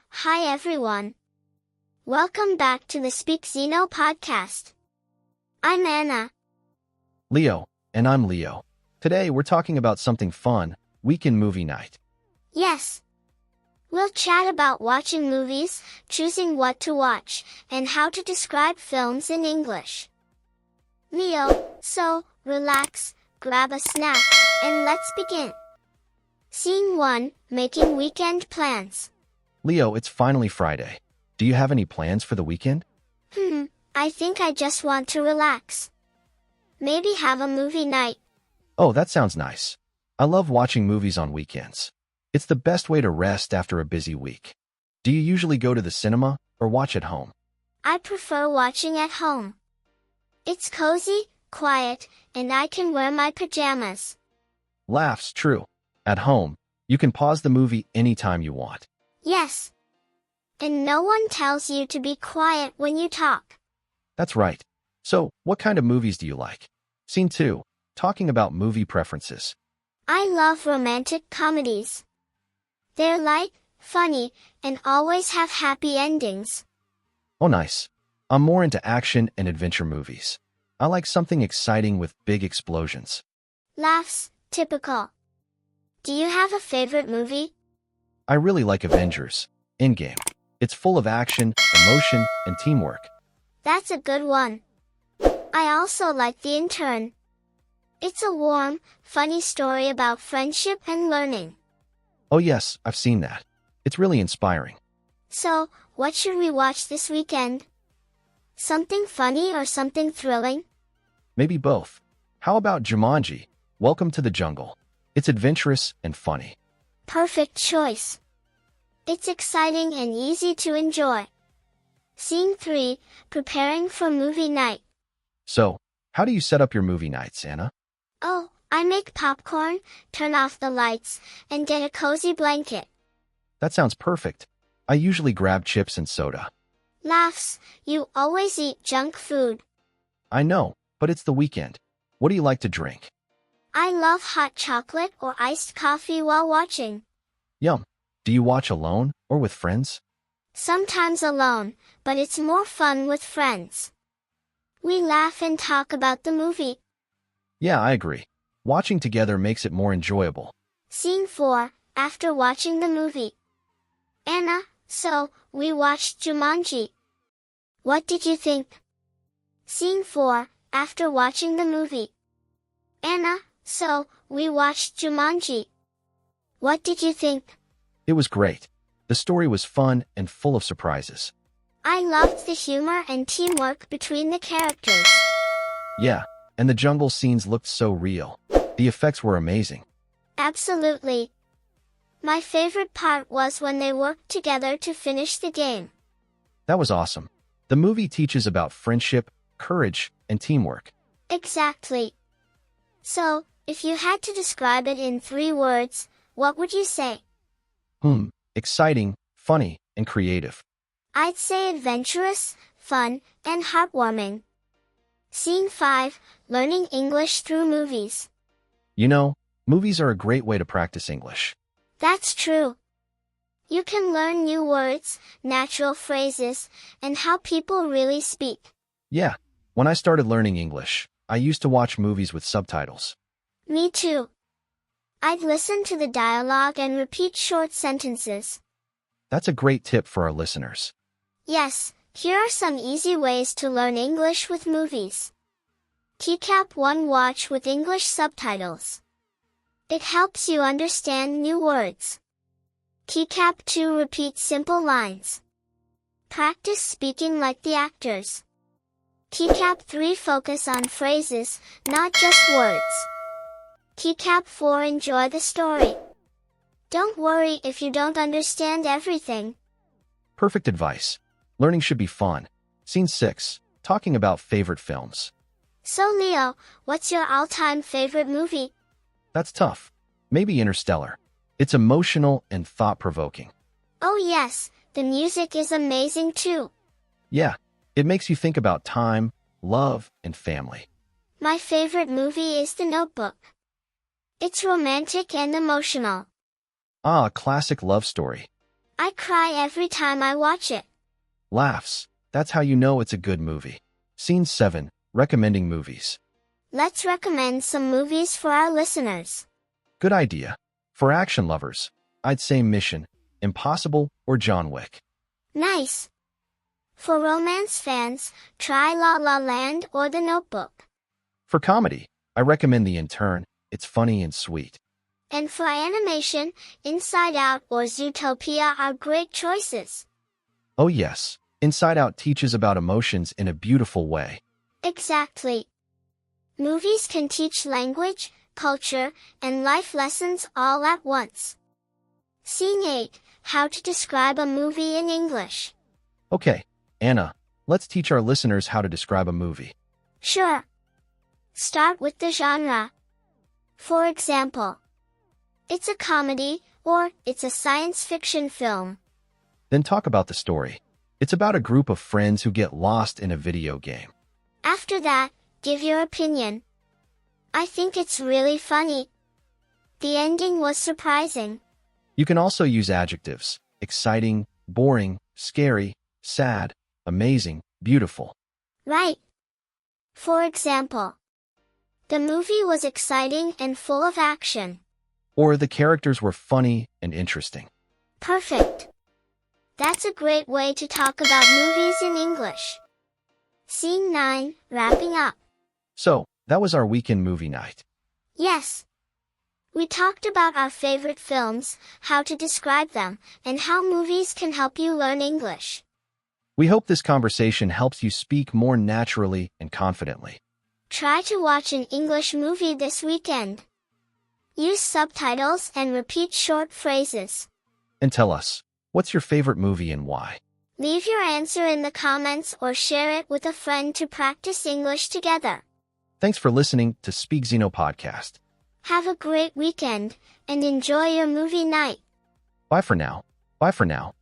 Hi everyone. Welcome back to the Speak Zeno podcast. I'm Anna. Leo, and I'm Leo. Today we're talking about something fun, weekend movie night. Yes. We'll chat about watching movies, choosing what to watch, and how to describe films in English. Leo, so, relax, grab a snack, and let's begin. Scene 1, Making Weekend Plans. Leo, it's finally Friday. Do you have any plans for the weekend? I think I just want to relax. Maybe have a movie night. Oh, that sounds nice. I love watching movies on weekends. It's the best way to rest after a busy week. Do you usually go to the cinema or watch at home? I prefer watching at home. It's cozy, quiet, and I can wear my pajamas. Laughs, true. At home, you can pause the movie anytime you want. Yes. And no one tells you to be quiet when you talk. That's right. So, what kind of movies do you like? Scene 2, talking about movie preferences. I love romantic comedies. They're light, funny, and always have happy endings. Oh, nice. I'm more into action and adventure movies. I like something exciting with big explosions. Laughs, typical. Do you have a favorite movie? I really like Avengers Endgame. It's full of action, emotion, and teamwork. That's a good one. I also like The Intern. It's a warm, funny story about friendship and learning. Oh yes, I've seen that. It's really inspiring. So, what should we watch this weekend? Something funny or something thrilling? Maybe both. How about Jumanji, Welcome to the Jungle? It's adventurous and funny. Perfect choice. It's exciting and easy to enjoy. Scene 3, Preparing for Movie Night. So, how do you set up your movie nights, Anna? Oh, I make popcorn, turn off the lights, and get a cozy blanket. That sounds perfect. I usually grab chips and soda. Laughs, you always eat junk food. I know, but it's the weekend. What do you like to drink? I love hot chocolate or iced coffee while watching. Yum. Do you watch alone or with friends? Sometimes alone, but it's more fun with friends. We laugh and talk about the movie. Yeah, I agree. Watching together makes it more enjoyable. Scene 4, After watching the movie. Anna, so, we watched Jumanji. What did you think? Scene 4, After watching the movie. Anna, so, we watched Jumanji. What did you think? It was great. The story was fun and full of surprises. I loved the humor and teamwork between the characters. Yeah, and the jungle scenes looked so real. The effects were amazing. Absolutely. My favorite part was when they worked together to finish the game. That was awesome. The movie teaches about friendship, courage, and teamwork. Exactly. So, if you had to describe it in 3 words, what would you say? Exciting, funny, and creative. I'd say adventurous, fun, and heartwarming. Scene 5, Learning English through movies. You know, movies are a great way to practice English. That's true. You can learn new words, natural phrases, and how people really speak. Yeah, when I started learning English, I used to watch movies with subtitles. Me too. I'd listen to the dialogue and repeat short sentences. That's a great tip for our listeners. Yes, here are some easy ways to learn English with movies. TCAP 1 Watch with English subtitles. It helps you understand new words. TCAP 2 Repeat simple lines. Practice speaking like the actors. TCAP 3 Focus on phrases, not just words. TCAP 4 Enjoy the story. Don't worry if you don't understand everything. Perfect advice. Learning should be fun. Scene 6, talking about favorite films. So Leo, what's your all-time favorite movie? That's tough. Maybe Interstellar. It's emotional and thought-provoking. Oh yes, the music is amazing too. Yeah, it makes you think about time, love, and family. My favorite movie is The Notebook. It's romantic and emotional. Ah, a classic love story. I cry every time I watch it. Laughs. That's how you know it's a good movie. Scene 7. Recommending movies. Let's recommend some movies for our listeners. Good idea. For action lovers, I'd say Mission Impossible or John Wick. Nice. For romance fans, try La La Land or The Notebook. For comedy, I recommend The Intern. It's funny and sweet. And for animation, Inside Out or Zootopia are great choices. Oh yes, Inside Out teaches about emotions in a beautiful way. Exactly. Movies can teach language, culture, and life lessons all at once. Scene 8. How to describe a movie in English. Okay, Anna, let's teach our listeners how to describe a movie. Sure. Start with the genre. For example, it's a comedy, or it's a science fiction film. Then talk about the story. It's about a group of friends who get lost in a video game. After that, give your opinion. I think it's really funny. The ending was surprising. You can also use adjectives: exciting, boring, scary, sad, amazing, beautiful. Right. For example, the movie was exciting and full of action. Or the characters were funny and interesting. Perfect. That's a great way to talk about movies in English. Scene 9, wrapping up. So, that was our weekend movie night. Yes. We talked about our favorite films, how to describe them, and how movies can help you learn English. We hope this conversation helps you speak more naturally and confidently. Try to watch an English movie this weekend. Use subtitles and repeat short phrases. And tell us, what's your favorite movie and why? Leave your answer in the comments or share it with a friend to practice English together. Thanks for listening to Speak Zeno podcast. Have a great weekend, and enjoy your movie night. Bye for now. Bye for now.